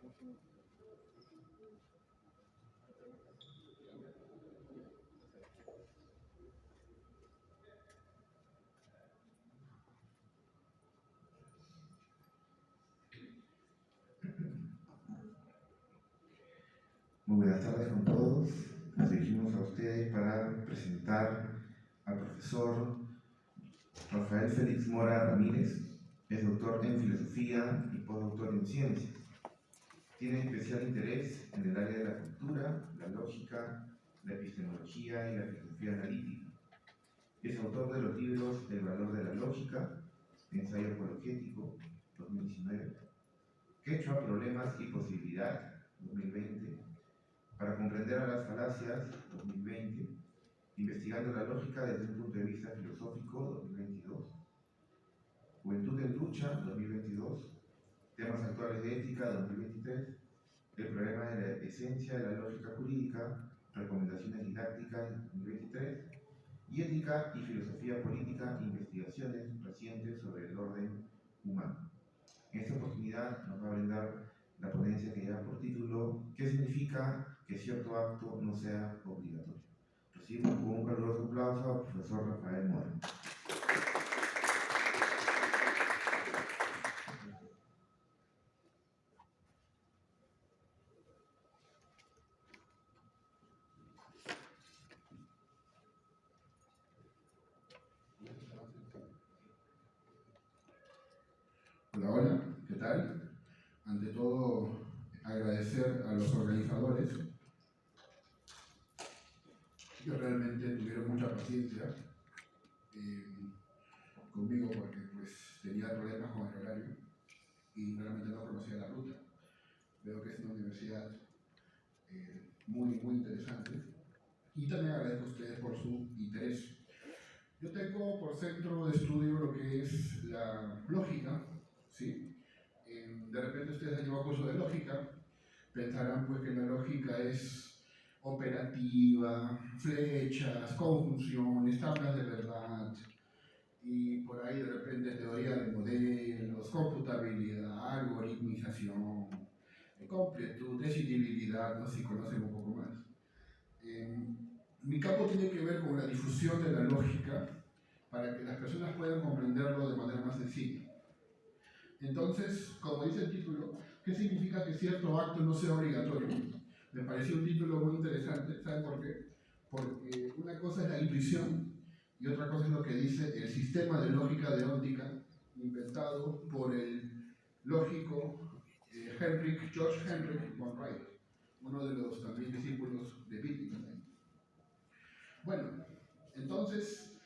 Muy buenas tardes con todos. Nos dirigimos a ustedes para presentar al profesor Rafael Félix Mora Ramírez. Es doctor en filosofía y postdoctor en ciencias. Tiene especial interés en el área de la cultura, la lógica, la epistemología y la filosofía analítica. Es autor de los libros El valor de la lógica, Ensayo apologético, 2019, Quechua, problemas y posibilidad, 2020, Para comprender a las falacias, 2020, Investigando la lógica desde un punto de vista filosófico, 2022, Juventud en lucha, 2022, Temas actuales de ética, 2023, El problema de la esencia de la lógica jurídica, Recomendaciones didácticas, 2023, y Ética y filosofía política, investigaciones recientes sobre el orden humano. En esta oportunidad nos va a brindar la ponencia que lleva por título ¿Qué significa que cierto acto no sea obligatorio? Recibimos con un caluroso aplauso al profesor Rafael Mora. Hola, hola, ¿qué tal? Ante todo, agradecer a los organizadores que realmente tuvieron mucha paciencia conmigo porque pues tenía problemas con el horario y realmente no conocía la ruta. Veo que es una universidad muy interesante y también agradezco a ustedes por su interés. Yo tengo por centro de estudio lo que es la lógica, ¿sí? De repente ustedes han llevado curso de lógica, pensarán pues que la lógica es operativa, flechas, conjunciones, tablas de verdad, y por ahí de repente teoría de modelos, computabilidad, algoritmización, completud, decidibilidad, no sé si conocen un poco más. Mi campo tiene que ver con la difusión de la lógica para que las personas puedan comprenderlo de manera más sencilla. Entonces, como dice el título, ¿qué significa que cierto acto no sea obligatorio? Me pareció un título muy interesante, ¿saben por qué? Porque una cosa es la intuición y otra cosa es lo que dice el sistema de lógica deóntica inventado por el lógico George Henrik von Wright, uno de los también discípulos de Wittgenstein. Bueno, entonces,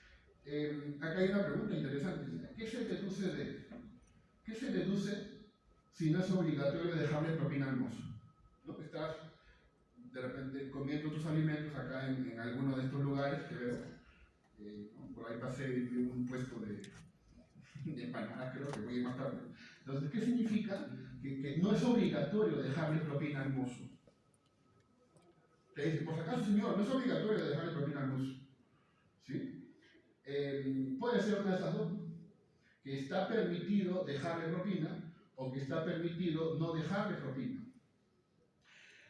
acá hay una pregunta interesante. ¿Qué se deduce si no es obligatorio dejarle propina al mozo? ¿No? Estás de repente comiendo tus alimentos acá en alguno de estos lugares que veo. ¿No? Por ahí pasé y vi un puesto de empanadas, creo que voy a ir más tarde. Entonces, ¿qué significa que no es obligatorio dejarle propina al mozo? Te dice, por si acaso, señor, no es obligatorio dejarle propina al mozo. ¿Sí? Puede ser una de esas dos, que está permitido dejarle propina o que está permitido no dejarle propina.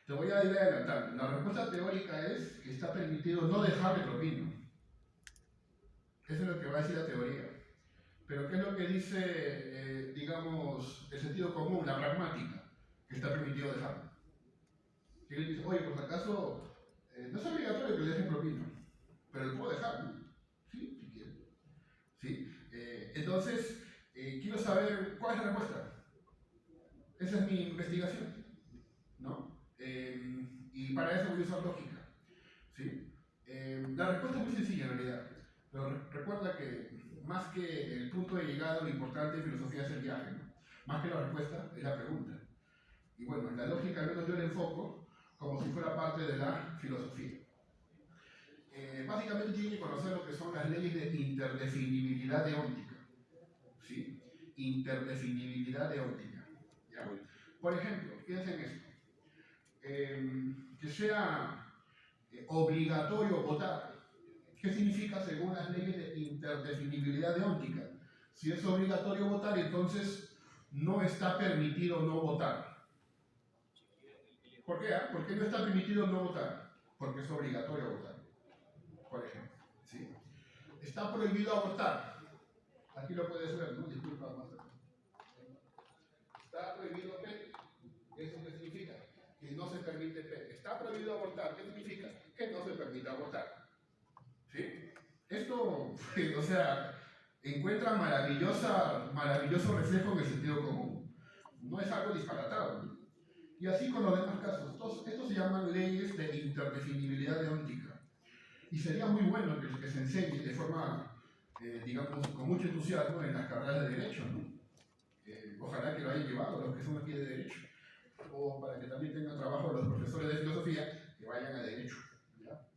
Te voy a ir adelantando. La respuesta teórica es que está permitido no dejarle propina. Eso es lo que va a decir la teoría. Pero ¿qué es lo que dice, digamos, el sentido común, la pragmática? Que está permitido dejarle. Que él dice, oye, por si acaso, no es obligatorio que le dejen propina, pero lo puedo dejar, ¿no? Sí, si quiere. ¿Sí? Entonces, quiero saber cuál es la respuesta. Esa es mi investigación, ¿no? Y para eso voy a usar lógica, ¿sí? La respuesta es muy sencilla en realidad, pero recuerda que más que el punto de llegada, lo importante en filosofía es el viaje, ¿no? Más que la respuesta es la pregunta. Y bueno, en la lógica al menos yo la enfoco como si fuera parte de la filosofía. Básicamente tienen que conocer lo que son las leyes de interdefinibilidad deóntica, ¿sí? Interdefinibilidad deóntica, ¿ya? Por ejemplo, piensen esto. Que sea obligatorio votar. ¿Qué significa según las leyes de interdefinibilidad deóntica? Si es obligatorio votar, entonces no está permitido no votar. ¿Por qué? ¿Por qué no está permitido no votar? Porque es obligatorio votar, por ejemplo. ¿Sí? Está prohibido abortar. Aquí lo puedes ver, ¿no? Disculpa, más. Está prohibido P. ¿Eso qué significa? Que no se permite P. Está prohibido abortar. ¿Qué significa? Que no se permite abortar. ¿Sí? Esto, o sea, encuentra maravilloso reflejo en el sentido común. No es algo disparatado. Y así con los demás casos. Estos se llaman leyes de interdefinibilidad deóntica. Y sería muy bueno que se enseñe de forma, digamos, con mucho entusiasmo en las carreras de Derecho, ¿no? Ojalá que lo hayan llevado los que son aquí de Derecho. O para que también tengan trabajo los profesores de Filosofía que vayan a Derecho. ¿Ya?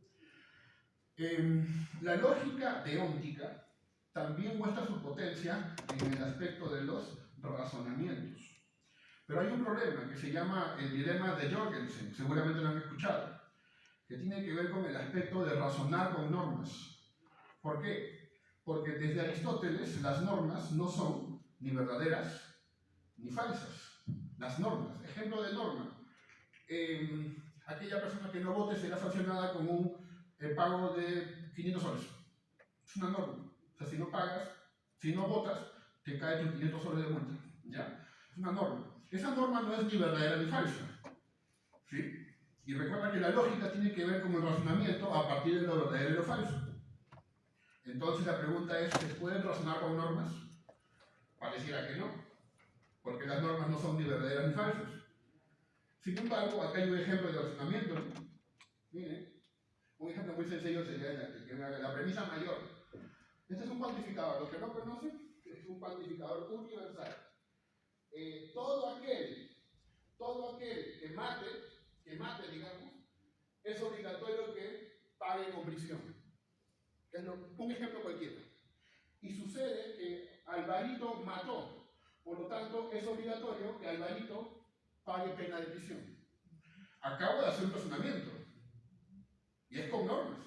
La lógica deóntica también muestra su potencia en el aspecto de los razonamientos. Pero hay un problema que se llama el dilema de Jorgensen, seguramente lo han escuchado, que tiene que ver con el aspecto de razonar con normas. ¿Por qué? Porque desde Aristóteles las normas no son ni verdaderas ni falsas. Las normas, ejemplo de norma, aquella persona que no vote será sancionada con un pago de 500 soles. Es una norma. O sea, si no pagas, si no votas, te cae tus 500 soles de multa. ¿Ya? Es una norma. Esa norma no es ni verdadera ni falsa. ¿Sí? Y recuerda que la lógica tiene que ver con el razonamiento a partir de lo verdadero y lo falso. Entonces la pregunta es, ¿se pueden razonar con normas? Pareciera que no, porque las normas no son ni verdaderas ni falsas. Sin embargo, acá hay un ejemplo de razonamiento. Miren, un ejemplo muy sencillo sería la premisa mayor. Este es un cuantificador. Los que no conocen, es un cuantificador universal. Todo aquel que mate, digamos, es obligatorio que pague con prisión. Es un ejemplo cualquiera. Y sucede que Alvarito mató, por lo tanto es obligatorio que Alvarito pague pena de prisión. Acabo de hacer un razonamiento, y es con normas.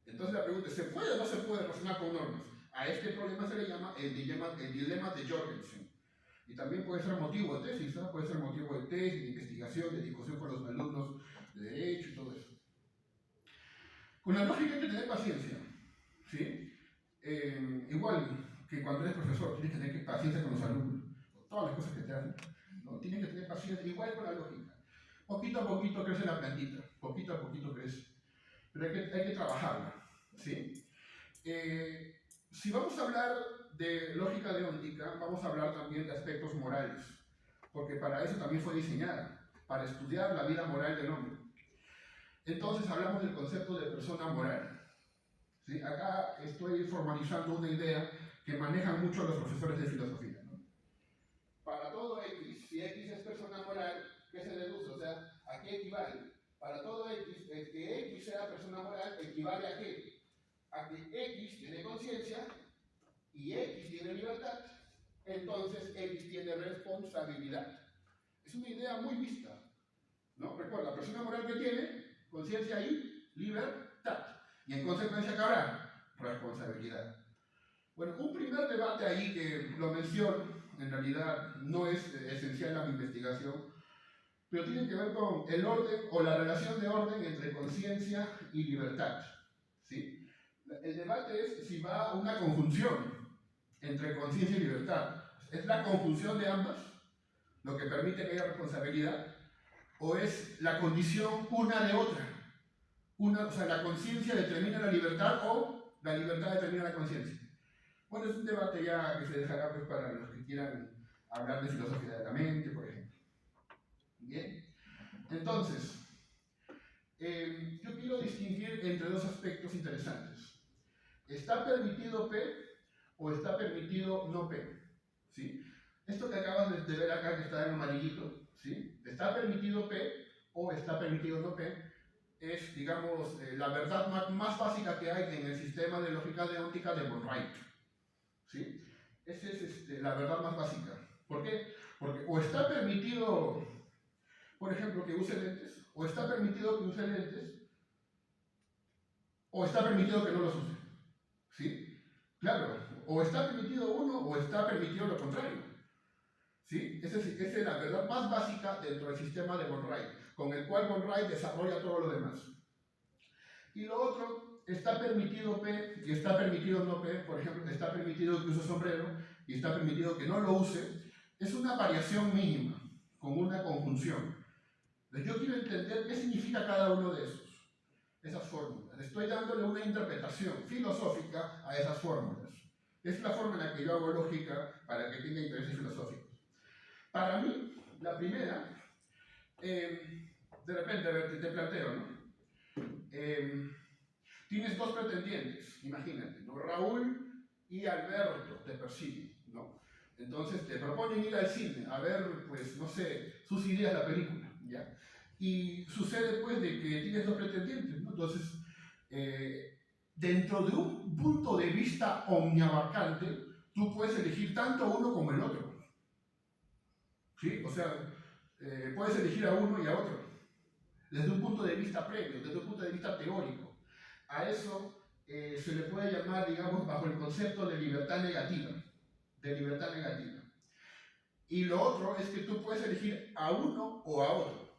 Entonces la pregunta es, ¿se puede o no se puede razonar con normas? A este problema se le llama el dilema de Jorgensen. Y también puede ser motivo de tesis, ¿no? Puede ser motivo de tesis, de investigación, de discusión con los alumnos de Derecho y todo eso. Con la lógica hay que tener paciencia, ¿sí? Igual que cuando eres profesor, tienes que tener paciencia con los alumnos, con todas las cosas que te hacen, ¿no? Tienes que tener paciencia, igual con la lógica. Poquito a poquito crece la plantita, poquito a poquito crece, pero hay que trabajarla, ¿sí? Si vamos a hablar de lógica deóntica, vamos a hablar también de aspectos morales, porque para eso también fue diseñada, para estudiar la vida moral del hombre. Entonces hablamos del concepto de persona moral. ¿Sí? Acá estoy formalizando una idea que manejan mucho los profesores de filosofía, ¿no? Para todo X, si X es persona moral, ¿qué se deduce? O sea, ¿a qué equivale? Para todo X, el que X sea persona moral, ¿equivale a qué? A que X tiene conciencia y X tiene libertad, entonces X tiene responsabilidad. Es una idea muy vista, ¿no? Recuerda, persona moral que tiene conciencia y libertad. Y en consecuencia, ¿qué habrá? Responsabilidad. Bueno, un primer debate ahí que lo menciono, en realidad no es esencial a mi investigación, pero tiene que ver con el orden o la relación de orden entre conciencia y libertad. ¿Sí? El debate es si va a una conjunción entre conciencia y libertad. ¿Es la conjunción de ambas lo que permite que haya responsabilidad? ¿O es la condición una de otra? O sea, ¿la conciencia determina la libertad o la libertad determina la conciencia? Bueno, es un debate ya que se dejará pues, para los que quieran hablar de filosofía de la mente, por ejemplo. Bien, entonces, yo quiero distinguir entre dos aspectos interesantes. ¿Está permitido P o está permitido no P? ¿Sí? Esto que acabas de ver acá, que está en amarillito, ¿sí? ¿Está permitido P o está permitido no P? Es, digamos, la verdad más básica que hay en el sistema de lógica deóntica de von Wright. ¿Sí? Esa es la verdad más básica. ¿Por qué? Porque o está permitido, por ejemplo, que use lentes, o está permitido que use lentes, o está permitido que no los use. ¿Sí? Claro, o está permitido uno o está permitido lo contrario. ¿Sí? Esa es la verdad más básica dentro del sistema de von Wright, con el cual von Wright desarrolla todo lo demás. Y lo otro, está permitido P y está permitido no P, por ejemplo, está permitido que use sombrero y está permitido que no lo use, es una variación mínima, con una conjunción. Entonces yo quiero entender qué significa cada uno de esas fórmulas. Estoy dándole una interpretación filosófica a esas fórmulas. Es la forma en la que yo hago lógica para que tenga intereses filosóficos. Para mí, la primera, de repente, a ver, te planteo, ¿no? Tienes dos pretendientes, imagínate, ¿no? Raúl y Alberto te persiguen, ¿no? Entonces te proponen ir al cine a ver, pues, no sé, sus ideas de la película, ¿ya? Y sucede, pues, de que tienes dos pretendientes, ¿no? Entonces, dentro de un punto de vista omniabarcante, tú puedes elegir tanto a uno como el otro, ¿sí? O sea, puedes elegir a uno y a otro, desde un punto de vista previo, desde un punto de vista teórico. A eso se le puede llamar, digamos, bajo el concepto de libertad negativa. De libertad negativa. Y lo otro es que tú puedes elegir a uno o a otro.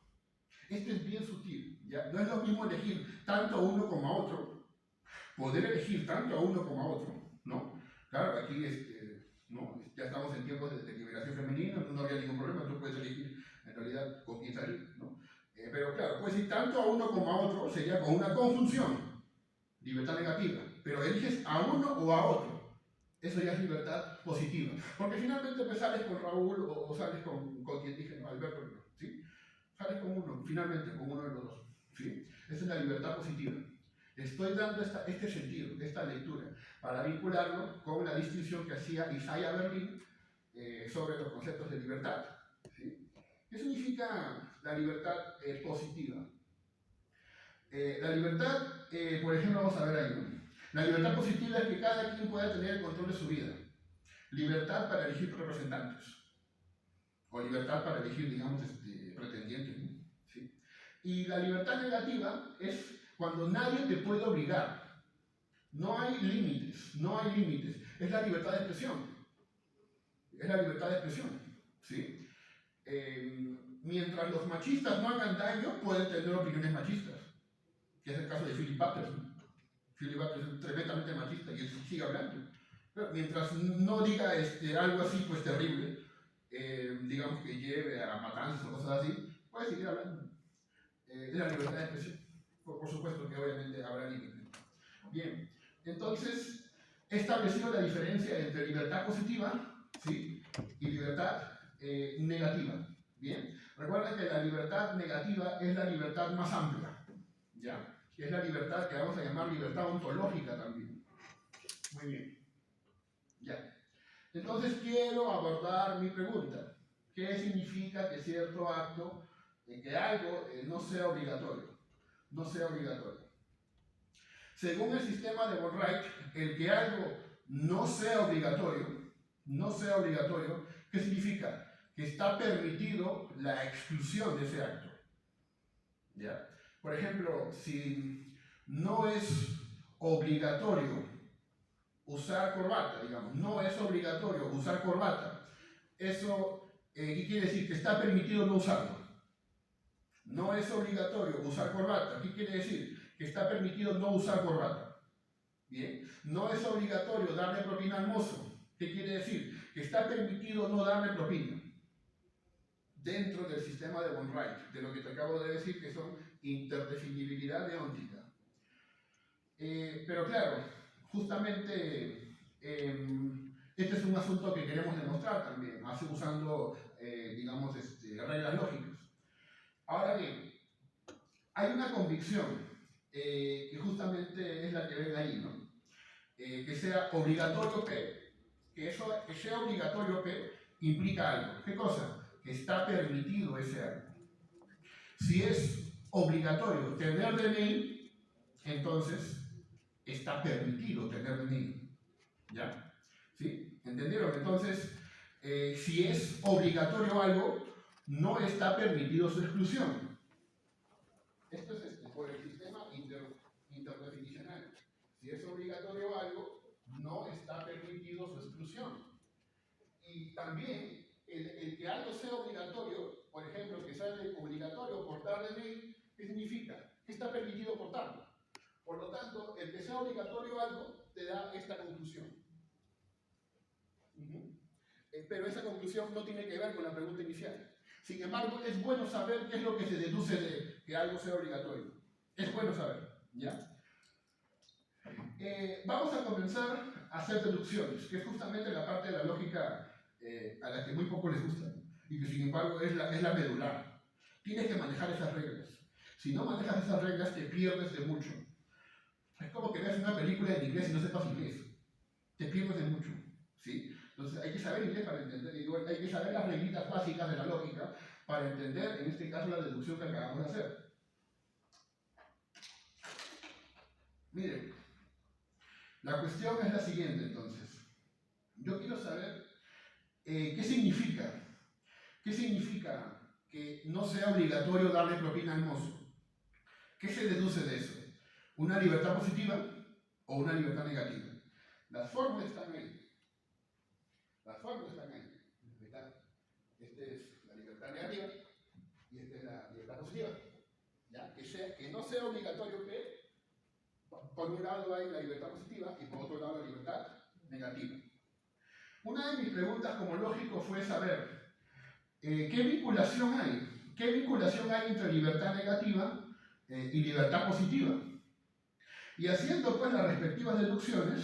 Esto es bien sutil, ¿ya? No es lo mismo elegir tanto a uno como a otro, poder elegir tanto a uno como a otro, ¿no? Claro, aquí ¿no? Ya estamos en tiempos de liberación femenina, no habría ningún problema, tú puedes elegir en realidad con quién salir, ¿no? Pero claro, puedes ir tanto a uno como a otro, sería con una conjunción, libertad negativa, pero eliges a uno o a otro. Eso ya es libertad positiva. Porque finalmente pues, sales con Raúl o sales con quien dije, no, Alberto, ¿sí? Sales con uno, finalmente, con uno de los dos. ¿Sí? Esa es la libertad positiva. Estoy dando este sentido, esta lectura, para vincularlo con la distinción que hacía Isaiah Berlin sobre los conceptos de libertad. ¿Sí? ¿Qué significa la libertad positiva? La libertad, por ejemplo, vamos a ver ahí, ¿no? La libertad positiva es que cada quien pueda tener el control de su vida. Libertad para elegir representantes. O libertad para elegir, digamos, pretendientes, ¿no? ¿Sí? Y la libertad negativa es cuando nadie te puede obligar. No hay límites, no hay límites. Es la libertad de expresión. Es la libertad de expresión. ¿Sí? Mientras los machistas no hagan daño, pueden tener opiniones machistas. Que es el caso de Philip Patterson. Philip Patterson es tremendamente machista y él sigue hablando. Pero mientras no diga algo así, pues terrible, digamos que lleve a matanzas o cosas así, puede seguir hablando. Es la libertad de expresión. Por supuesto que obviamente habrá límites. Bien, entonces he establecido la diferencia entre libertad positiva, ¿sí? Y libertad negativa. Bien, recuerden que la libertad negativa es la libertad más amplia, ¿ya? Que es la libertad que vamos a llamar libertad ontológica también. Muy bien. Ya. Entonces quiero abordar mi pregunta. ¿Qué significa que cierto acto, que algo no sea obligatorio? No sea obligatorio. Según el sistema de von Wright, el que algo no sea obligatorio, ¿qué significa? Que está permitido la exclusión de ese acto. ¿Ya? Por ejemplo, si no es obligatorio usar corbata, digamos, no es obligatorio usar corbata, eso, ¿qué quiere decir? Que está permitido no usarlo. No es obligatorio usar corbata, ¿qué quiere decir? Que está permitido no usar corbata. Bien, no es obligatorio darle propina al mozo, ¿qué quiere decir? Que está permitido no darle propina. Dentro del sistema de von Wright, de lo que te acabo de decir, que son interdefinibilidad deóntica. Pero claro, justamente este es un asunto que queremos demostrar también, usando, digamos, reglas lógicas. Ahora bien, hay una convicción que justamente es la que ven ahí, ¿no? Que sea obligatorio P, que sea obligatorio P implica algo. ¿Qué cosa? Que está permitido ese algo. Si es obligatorio tener DNI, entonces está permitido tener DNI. ¿Ya? ¿Sí? ¿Entendieron? Entonces, si es obligatorio algo, no está permitido su exclusión. Esto es por el sistema interdefinicional. Si es obligatorio algo, no está permitido su exclusión. Y también el que algo sea obligatorio, por ejemplo, que sea obligatorio portar DNI, ¿qué significa? Que está permitido portarlo. Por lo tanto, el que sea obligatorio algo te da esta conclusión. Pero esa conclusión no tiene que ver con la pregunta inicial. Sin embargo, es bueno saber qué es lo que se deduce de que algo sea obligatorio. Es bueno saber, ¿ya? Vamos a comenzar a hacer deducciones, que es justamente la parte de la lógica a la que muy poco les gusta, y que sin embargo es la medular. Tienes que manejar esas reglas. Si no manejas esas reglas, te pierdes de mucho. Es como que veas una película en inglés y no sepas inglés. Te pierdes de mucho, ¿sí? Entonces hay que saber inglés para entender, hay que saber las reglitas básicas de la lógica para entender, en este caso, la deducción que acabamos de hacer. Miren, la cuestión es la siguiente, entonces. Yo quiero saber qué significa que no sea obligatorio darle propina al mozo. ¿Qué se deduce de eso? ¿Una libertad positiva o una libertad negativa? Las fórmulas están ahí. Las fórmulas están ahí. Esta es la libertad negativa y esta es la libertad positiva. ¿Ya? Que no sea obligatorio que, por un lado hay la libertad positiva y por otro lado la libertad negativa. Una de mis preguntas como lógico fue saber ¿qué vinculación hay? ¿Qué vinculación hay entre libertad negativa y libertad positiva? Y haciendo pues las respectivas deducciones,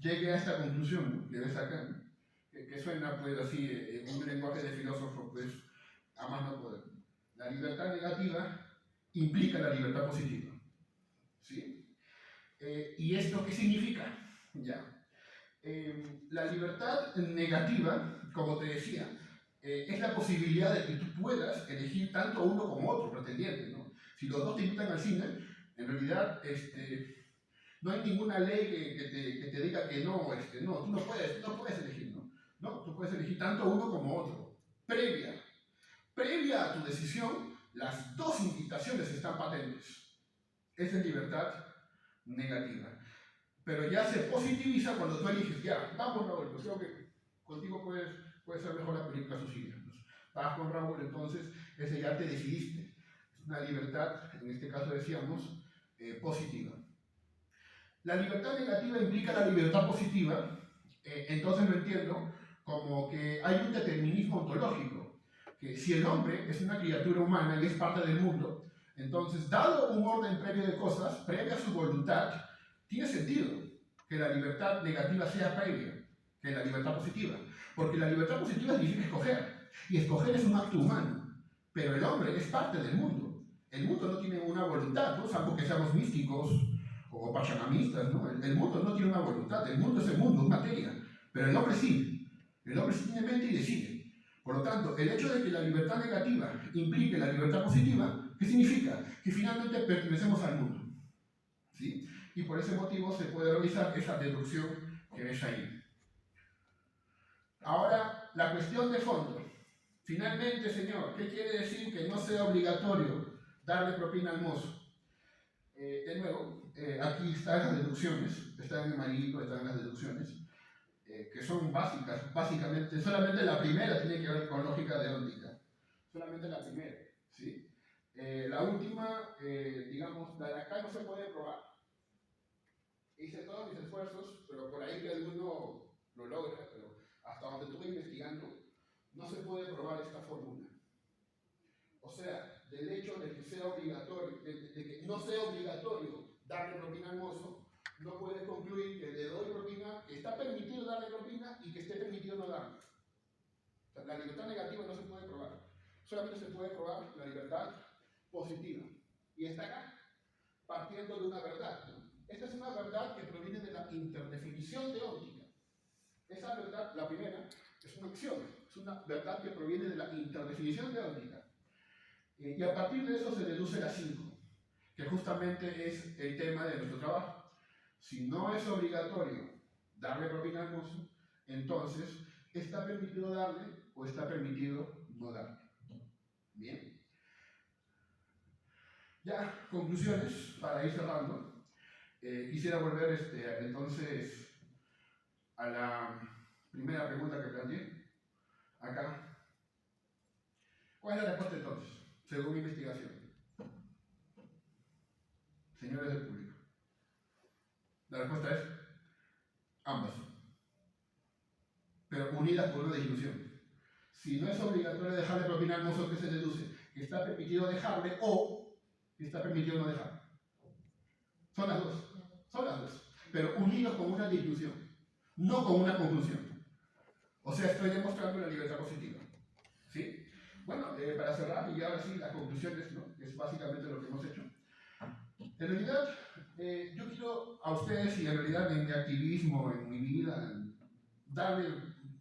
llegué a esta conclusión, ¿no?, que ves acá, ¿no?, que suena pues así, en un lenguaje de filósofo, pues a más no poder. La libertad negativa implica la libertad positiva, ¿sí? ¿Y esto qué significa? Ya. La libertad negativa, como te decía, es la posibilidad de que tú puedas elegir tanto uno como otro pretendiente, ¿no? Si los dos te invitan al cine, en realidad no hay ninguna ley que te diga que no, no, tú no puedes elegir, ¿no? No, tú puedes elegir tanto uno como otro. Previa a tu decisión, las dos invitaciones están patentes. Esa es libertad negativa. Pero ya se positiviza cuando tú eliges, ya, vamos Raúl, pues creo que contigo puede ser mejor la película Suicidio. Vas con Raúl, entonces ese ya te decidiste. Es una libertad, en este caso decíamos, positiva. La libertad negativa implica la libertad positiva, entonces lo entiendo como que hay un determinismo ontológico, que si el hombre es una criatura humana y es parte del mundo, entonces, dado un orden previo de cosas, previa a su voluntad, tiene sentido que la libertad negativa sea previa que la libertad positiva, porque la libertad positiva significa escoger, y escoger es un acto humano, pero el hombre es parte del mundo. El mundo no tiene una voluntad, ¿no?, salvo que seamos místicos o pachamamistas, ¿no? El mundo no tiene una voluntad, el mundo es el mundo, es materia, pero el hombre sí tiene mente y decide. Por lo tanto, el hecho de que la libertad negativa implique la libertad positiva, ¿qué significa? Que finalmente pertenecemos al mundo, ¿sí? Y por ese motivo se puede realizar esa deducción que ves ahí. Ahora, la cuestión de fondo. Finalmente, señor, ¿qué quiere decir que no sea obligatorio darle propina al mozo? De nuevo, aquí están las deducciones, están en amarillito, están las deducciones, que son básicas, básicamente, solamente la primera tiene que ver con lógica deóntica, solamente la primera, ¿sí? La última, digamos, la de acá no se puede probar. Hice todos mis esfuerzos, pero por ahí que alguno lo logra, pero hasta donde estuve investigando, no se puede probar esta fórmula. O sea, del hecho de que sea obligatorio, de que no sea obligatorio darle propina al mozo, no puedes concluir que le doy propina, que está permitido darle propina y que esté permitido no darle. O sea, la libertad negativa no se puede probar. Solamente se puede probar la libertad positiva. Y está acá, partiendo de una verdad, ¿no? Esta es una verdad que proviene de la interdefinición teórica. Esa verdad, la primera, es un axioma, es una verdad que proviene de la interdefinición teórica. Y a partir de eso se deduce la 5, que justamente es el tema de nuestro trabajo. Si no es obligatorio darle propina al mozo, entonces está permitido darle o está permitido no darle. Bien. Ya, conclusiones para ir cerrando. Quisiera volver entonces a la primera pregunta que planteé, acá. ¿Cuál es la respuesta entonces, según mi investigación? Señores del público. La respuesta es ambas, pero unidas por una dislusión. Si no es obligatorio dejarle propina al mozo, ¿qué se deduce? Que está permitido dejarle o que está permitido no dejarle. Son las dos, pero unidos con una dislusión, no con una conclusión. O sea, estoy demostrando la libertad positiva. ¿Sí? Bueno, para cerrar, y ahora sí, las conclusiones, ¿no? Es básicamente lo que hemos hecho. En realidad, yo quiero a ustedes, y en realidad en mi activismo, en mi vida, darle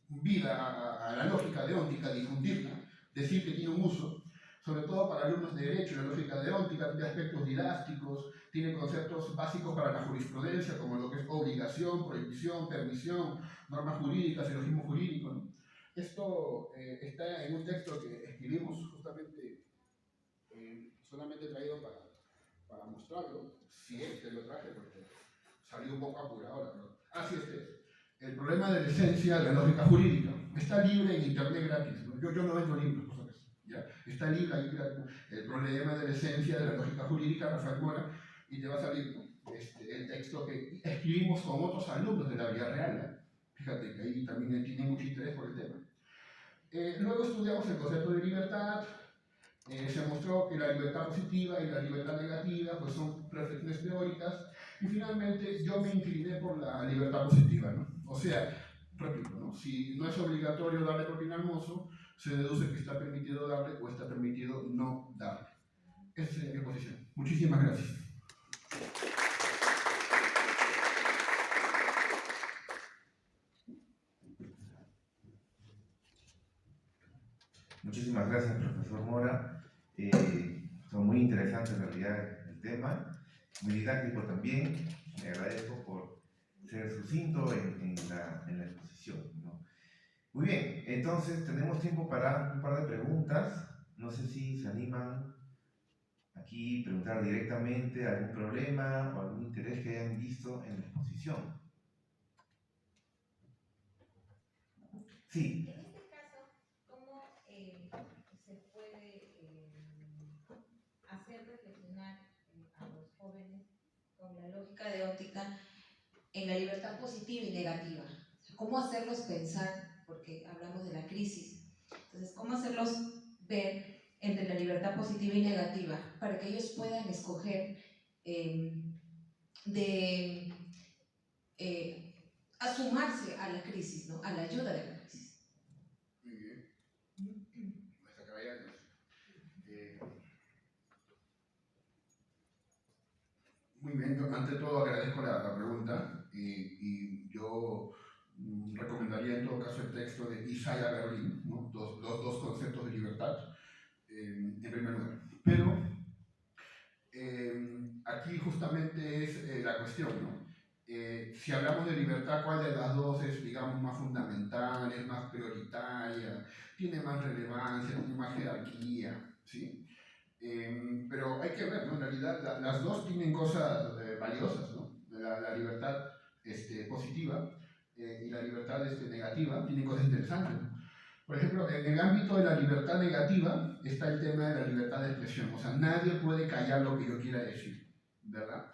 vida a la lógica deóntica, difundirla, decir que tiene un uso, sobre todo para alumnos de derecho. La lógica deóntica tiene aspectos didácticos, tiene conceptos básicos para la jurisprudencia, como lo que es obligación, prohibición, permisión, normas jurídicas, silogismo jurídico, ¿no? Esto está en un texto que escribimos justamente, solamente he traído para mostrarlo, si es que lo traje, porque salió un poco apurado ahora, pero así es. El problema de la esencia de la lógica jurídica está libre en internet gratis, ¿no? Yo no vendo libros, por eso, ¿ya? Está libre ahí gratis. El problema de la esencia de la lógica jurídica, Rafael Mora, y te va a salir, ¿no? El texto que escribimos con otros alumnos de la vida real, ¿no? Fíjate que ahí también tiene mucho interés por el tema. Luego estudiamos el concepto de libertad. Se mostró que la libertad positiva y la libertad negativa pues son reflexiones teóricas, y finalmente yo me incliné por la libertad positiva, ¿no? O sea, repito, ¿no? Si no es obligatorio darle propina al mozo, se deduce que está permitido darle o está permitido no darle. Esa sería mi posición. Muchísimas gracias. Muchísimas gracias, profesor Mora. Son muy interesantes en realidad el tema, muy didáctico también. Le agradezco por ser sucinto en la exposición, ¿no? Muy bien, entonces tenemos tiempo para un par de preguntas. No sé si se animan aquí a preguntar directamente algún problema o algún interés que hayan visto en la exposición. Sí. En este caso, ¿cómo se puede hacer reflexionar a los jóvenes con la lógica deóntica en la libertad positiva y negativa? ¿Cómo hacerlos pensar? Porque hablamos de la crisis. Entonces, ¿cómo hacerlos ver entre la libertad positiva y negativa para que ellos puedan escoger a sumarse a la crisis, ¿no? A la ayuda de la crisis? Muy bien. Muy bien, yo ante todo agradezco la pregunta, y yo recomendaría en todo caso el texto de Isaiah Berlin, ¿no? Los dos conceptos de libertad, en primer lugar. Pero aquí justamente es la cuestión, ¿no? Si hablamos de libertad, ¿cuál de las dos es, digamos, más fundamental, es más prioritaria, tiene más relevancia, tiene más jerarquía, ¿sí? Pero hay que ver, ¿no? En realidad las dos tienen cosas valiosas, ¿no? La libertad positiva y la libertad negativa tienen cosas interesantes, ¿no? Por ejemplo, en el ámbito de la libertad negativa está el tema de la libertad de expresión. O sea, nadie puede callar lo que yo quiera decir, ¿verdad?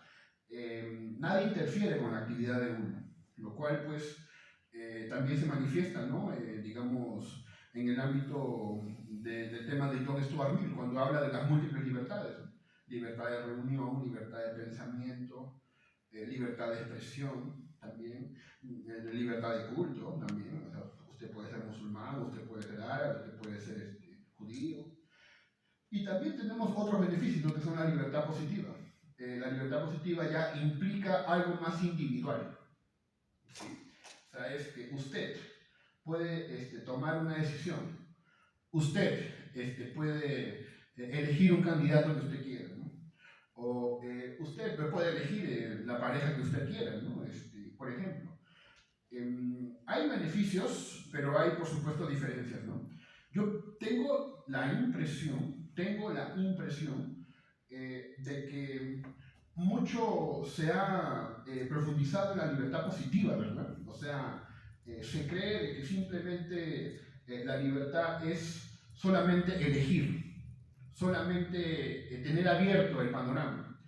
Nadie interfiere con la actividad de uno, lo cual pues también se manifiesta, ¿no? Digamos, en el ámbito del tema de John Stuart Mill, cuando habla de las múltiples libertades, ¿no? Libertad de reunión, libertad de pensamiento, libertad de expresión también, libertad de culto también. O sea, usted puede ser musulmán, usted puede ser árabe, usted puede ser judío. Y también tenemos otros beneficios, ¿no? Que son la libertad positiva. La libertad positiva ya implica algo más individual, ¿sí? O sea, es que usted puede tomar una decisión, usted puede elegir un candidato que usted quiera, ¿no? O usted puede elegir la pareja que usted quiera, ¿no? Por ejemplo. Hay beneficios, pero hay por supuesto diferencias, ¿no? Yo tengo la impresión de que mucho se ha profundizado en la libertad positiva, ¿verdad? O sea, se cree que simplemente la libertad es solamente elegir, solamente tener abierto el panorama.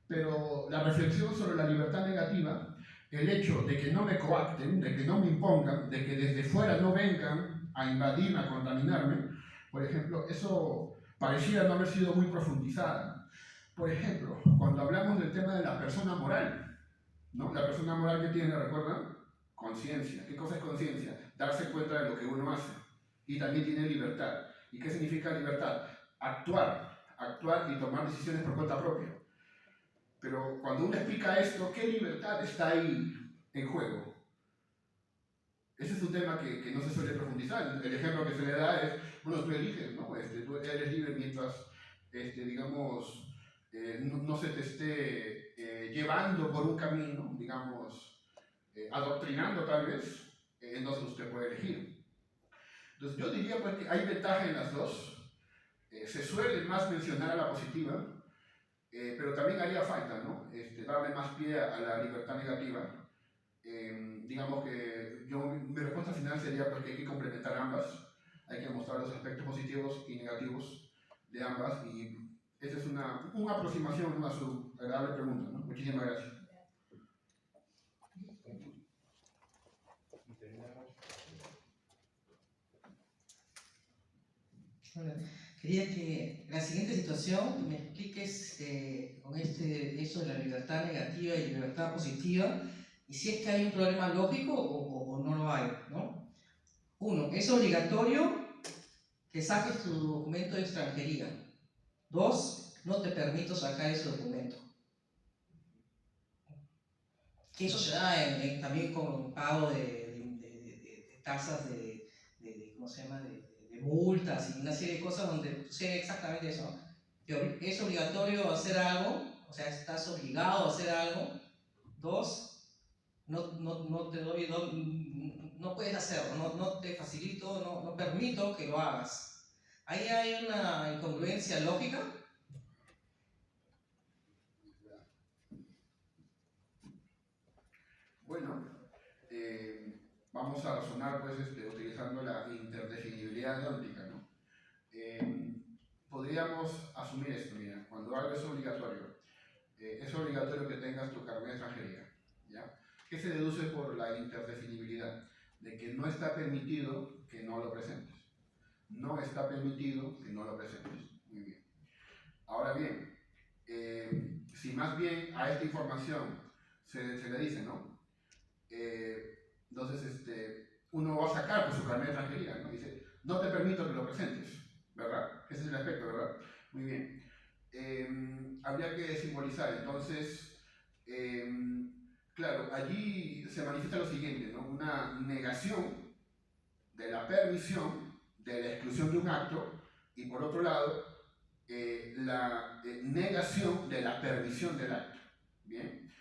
Pero la reflexión sobre la libertad negativa, el hecho de que no me coacten, de que no me impongan, de que desde fuera no vengan a invadirme, a contaminarme, por ejemplo, eso pareciera no haber sido muy profundizada. Por ejemplo, cuando hablamos del tema de la persona moral, ¿no? La persona moral que tiene, ¿recuerdan? Conciencia. ¿Qué cosa es conciencia? Darse cuenta de lo que uno hace. Y también tiene libertad. ¿Y qué significa libertad? Actuar y tomar decisiones por cuenta propia. Pero cuando uno explica esto, ¿qué libertad está ahí en juego? Ese es un tema que no se suele profundizar. El ejemplo que se le da es, bueno, tú eliges, ¿no? Tú eres libre mientras, digamos, no se te esté llevando por un camino, digamos, adoctrinando tal vez, entonces usted puede elegir. Entonces yo diría pues que hay ventaja en las dos. Se suele más mencionar a la positiva, pero también haría falta, ¿no? Darle más pie a la libertad negativa. Digamos que mi respuesta final sería porque hay que complementar ambas, hay que mostrar los aspectos positivos y negativos de ambas, y esa es una aproximación, ¿no?, a su agradable pregunta, ¿no? Muchísimas gracias. Hola. Quería que la siguiente situación me expliques con eso de la libertad negativa y libertad positiva, y si es que hay un problema lógico o no lo hay, ¿no? Uno, es obligatorio que saques tu documento de extranjería. Dos, no te permito sacar ese documento. Que eso se da también con pago de tasas ¿cómo se llama?, de multas y una serie de cosas donde sucede exactamente eso, ¿no? Es obligatorio hacer algo, o sea, estás obligado a hacer algo. Dos, no te doy, no puedes hacerlo, no te facilito, no permito que lo hagas. Ahí hay una incongruencia lógica. Bueno, vamos a razonar pues utilizando la interdefinibilidad deóntica, ¿no? Podríamos asumir esto, mira, cuando algo es obligatorio que tengas tu carnet de extranjería, ¿ya? ¿Qué se deduce por la interdefinibilidad? De que no está permitido que no lo presentes. No está permitido que no lo presentes. Muy bien. Ahora bien, si más bien a esta información se le dice, ¿no? Entonces, uno va a sacar pues, su carnet de extranjería, ¿no? Dice, no te permito que lo presentes, ¿verdad? Ese es el aspecto, ¿verdad? Muy bien. Habría que simbolizar, entonces, claro, allí se manifiesta lo siguiente, ¿no? Una negación de la permisión, de la exclusión de un acto, y por otro lado, la negación de la permisión del acto. Bien.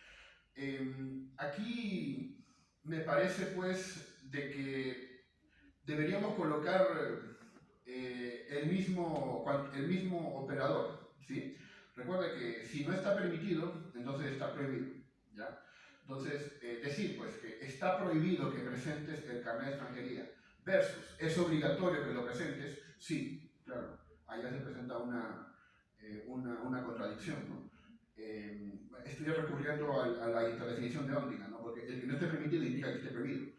Aquí me parece pues de que deberíamos colocar el mismo operador, ¿sí? Recuerda que si no está permitido, entonces está prohibido, ¿ya? Entonces, decir pues que está prohibido que presentes el carnet de extranjería versus es obligatorio que lo presentes, sí, claro, allá se presenta una contradicción, ¿no? Estoy recurriendo a la interdefinición deóntica, ¿no? Porque el que no esté permitido indica que esté prohibido.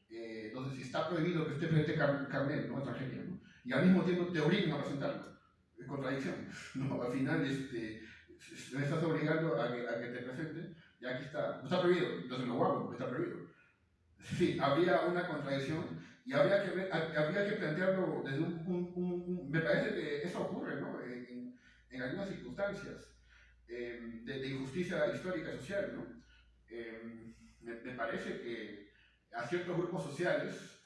Entonces, si está prohibido que usted presente carnet, ¿no?, extranjería, ¿no?, y al mismo tiempo te obligan a presentarlo, es contradicción, ¿no? Al final me estás obligando a que te presente, y aquí está, no está prohibido, entonces lo hago, porque está prohibido. Sí, habría una contradicción, y habría que plantearlo desde me parece que eso ocurre, ¿no?, en algunas circunstancias de injusticia histórica y social, ¿no? Me parece que a ciertos grupos sociales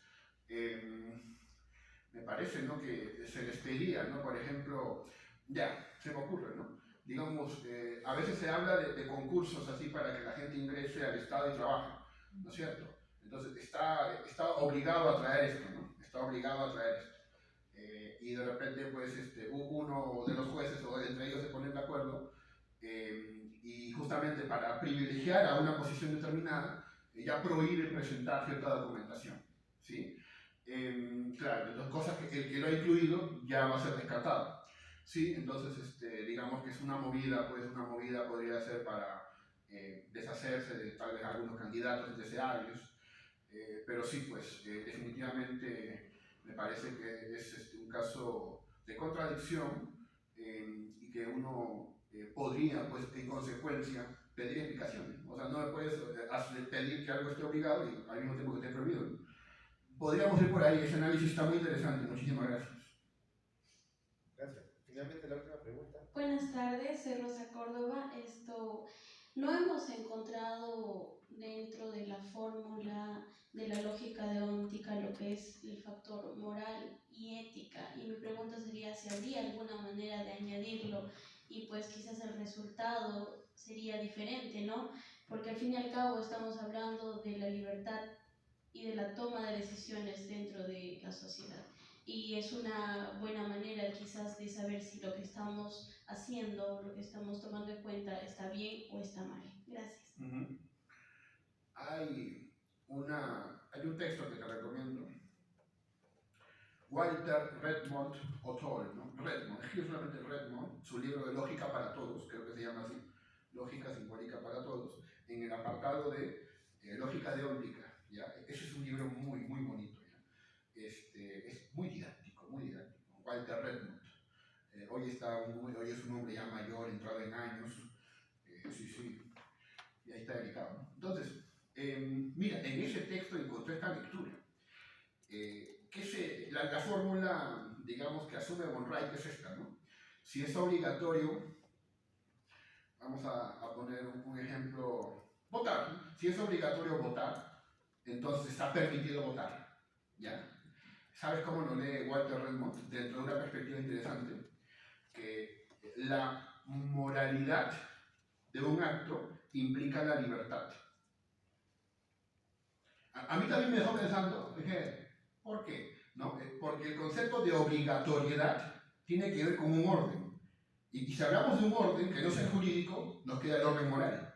me parece, ¿no?, que se les pedía, ¿no?, por ejemplo, ya, se me ocurre, ¿no?, digamos, a veces se habla de concursos así para que la gente ingrese al Estado y trabaje, ¿no es cierto? Entonces está obligado a traer esto, ¿no? Está obligado a traer esto. Y de repente, pues, uno de los jueces o entre ellos se ponen de acuerdo y justamente para privilegiar a una posición determinada, ya prohíben presentar cierta documentación, ¿sí? Claro, entonces cosas que el que lo ha incluido ya va a ser descartado. Sí, entonces digamos que es una movida, pues una movida podría ser para deshacerse de tal vez algunos candidatos indeseables, pero sí, pues definitivamente me parece que es un caso de contradicción y que uno podría, pues en consecuencia, pedir explicaciones. O sea, no me puedes pedir que algo esté obligado y al mismo tiempo que esté prohibido. Podríamos ir por ahí, ese análisis está muy interesante. Muchísimas gracias. Gracias. Finalmente, la última pregunta. Buenas tardes, soy Rosa Córdoba. No hemos encontrado dentro de la fórmula de la lógica deóntica lo que es el factor moral y ética. Y mi pregunta sería si habría alguna manera de añadirlo y pues quizás el resultado sería diferente, ¿no? Porque al fin y al cabo estamos hablando de la libertad y de la toma de decisiones dentro de la sociedad. Y es una buena manera quizás de saber si lo que estamos haciendo, lo que estamos tomando en cuenta está bien o está mal. Gracias. Hay un texto que te recomiendo. Walter Redmond Othol, ¿no? Redmond, escribe solamente Redmond, su libro de Lógica para Todos, creo que se llama así, Lógica Simbólica para Todos, en el apartado de Lógica Deóntica, ¿ya? Ese es un libro muy, muy bonito, ¿ya? Es muy didáctico, Walter Redmond. Hoy es un hombre ya mayor, entrado en años, sí, y ahí está dedicado, ¿no? Entonces, mira, en ese texto encontré esta lectura. La fórmula, digamos, que asume von Reich es esta, ¿no? Si es obligatorio, vamos a poner un ejemplo, votar, ¿no? Si es obligatorio votar, entonces está permitido votar, ¿ya? ¿Sabes cómo lo lee Walter Redmond? Dentro de una perspectiva interesante, que la moralidad de un acto implica la libertad. A mí también me dejó pensando, dije, ¿por qué? ¿No? Porque el concepto de obligatoriedad tiene que ver con un orden. Y si hablamos de un orden que no sea jurídico, nos queda el orden moral.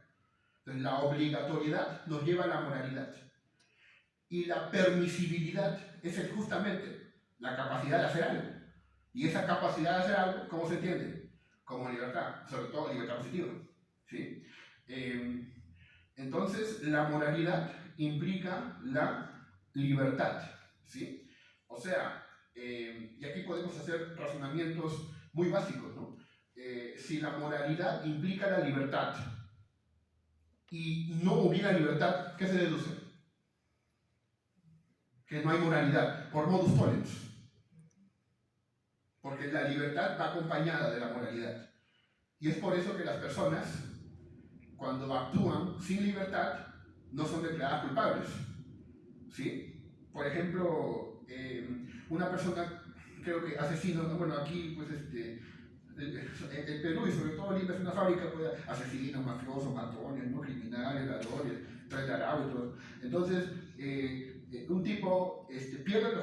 Entonces, la obligatoriedad nos lleva a la moralidad. Y la permisibilidad es justamente la capacidad de hacer algo. Y esa capacidad de hacer algo, ¿cómo se entiende? Como libertad, sobre todo libertad positiva. ¿Sí? Entonces, la moralidad implica la libertad, ¿sí? O sea, y aquí podemos hacer razonamientos muy básicos, ¿no? Si la moralidad implica la libertad y no hubiera libertad, ¿qué se deduce? Que no hay moralidad, por modus tollens. Porque la libertad va acompañada de la moralidad. Y es por eso que las personas, cuando actúan sin libertad, no son declaradas culpables. ¿Sí? Por ejemplo, una persona, creo que asesino, bueno, aquí, pues, el Perú y sobre todo Lima es una fábrica de asesinos, mafiosos, matones, ¿no? Criminales, ladrones, trata de árbitros. Entonces, un tipo pierde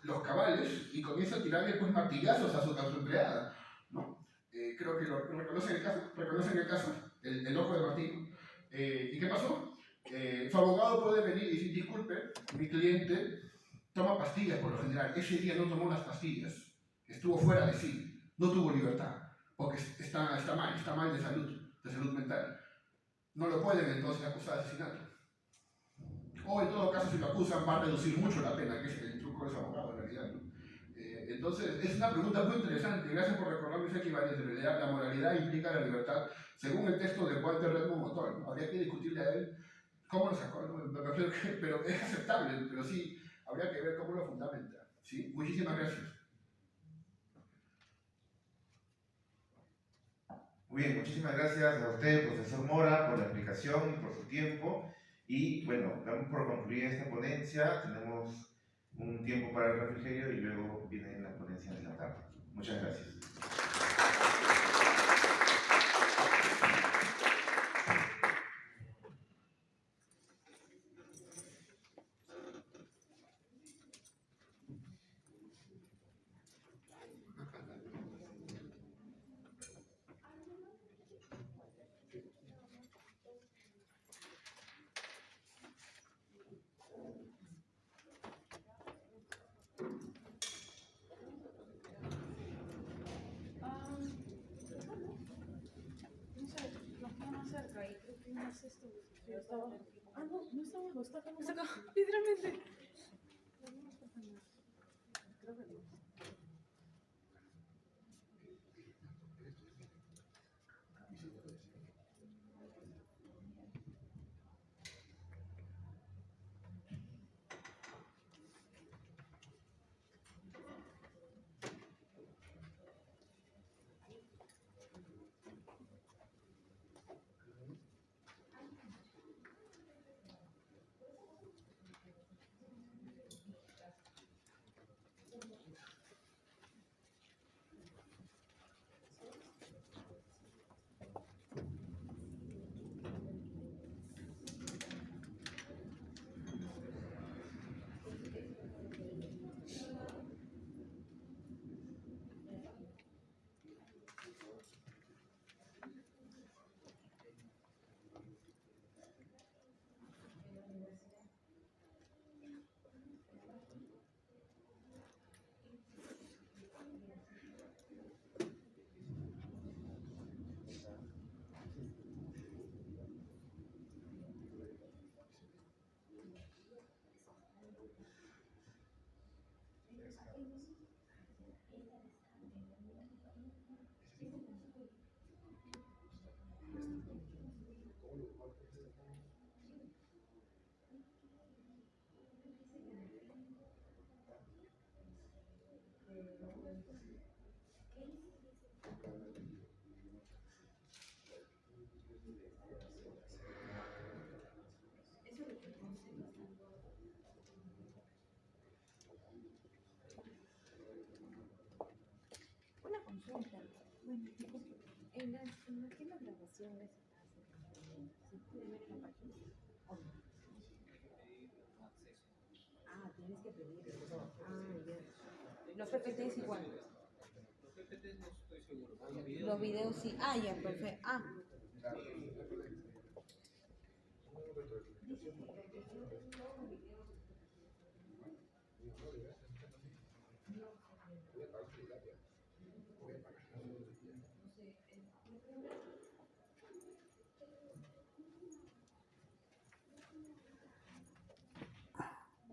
los cabales y comienza a tirarle pues, martillazos a su empleada, ¿no? Creo que lo reconocen el caso, el ojo de martillo. ¿Y qué pasó? Su abogado puede venir y decir, disculpe, mi cliente toma pastillas por lo general. Ese día no tomó las pastillas, estuvo fuera de sí, no tuvo libertad, porque está mal de salud mental. No lo pueden entonces acusar de asesinato. O en todo caso, si lo acusan, va a reducir mucho la pena, que es el truco de ese abogado en realidad, ¿no? Entonces, es una pregunta muy interesante. Gracias por recordarme esa equivalencia. En realidad, la moralidad implica la libertad, según el texto de Walter Redmond Othol, ¿no? Habría que discutirle a él cómo lo sacó, ¿no? Pero es aceptable, pero sí, habría que ver cómo lo fundamenta. ¿Sí? Muchísimas gracias. Muy bien, muchísimas gracias a usted, profesor Mora, por la explicación y por su tiempo. Y bueno, damos por concluida esta ponencia. Tenemos un tiempo para el refrigerio y luego viene la ponencia de la tarde. Muchas gracias. es esto? Yo estaba... Ah, no, no está abajo, está acá. Está acá, literalmente. Creo que no. Una consulta. Bueno, disculpe. ¿Qué las grabaciones se puede ver en la página? ¿O no? Ah, tienes que pedirlo. Ah, ya. Los PPT es igual. Los PPTs no estoy seguro. Los videos sí. Ah, ya, perfecto. Ah.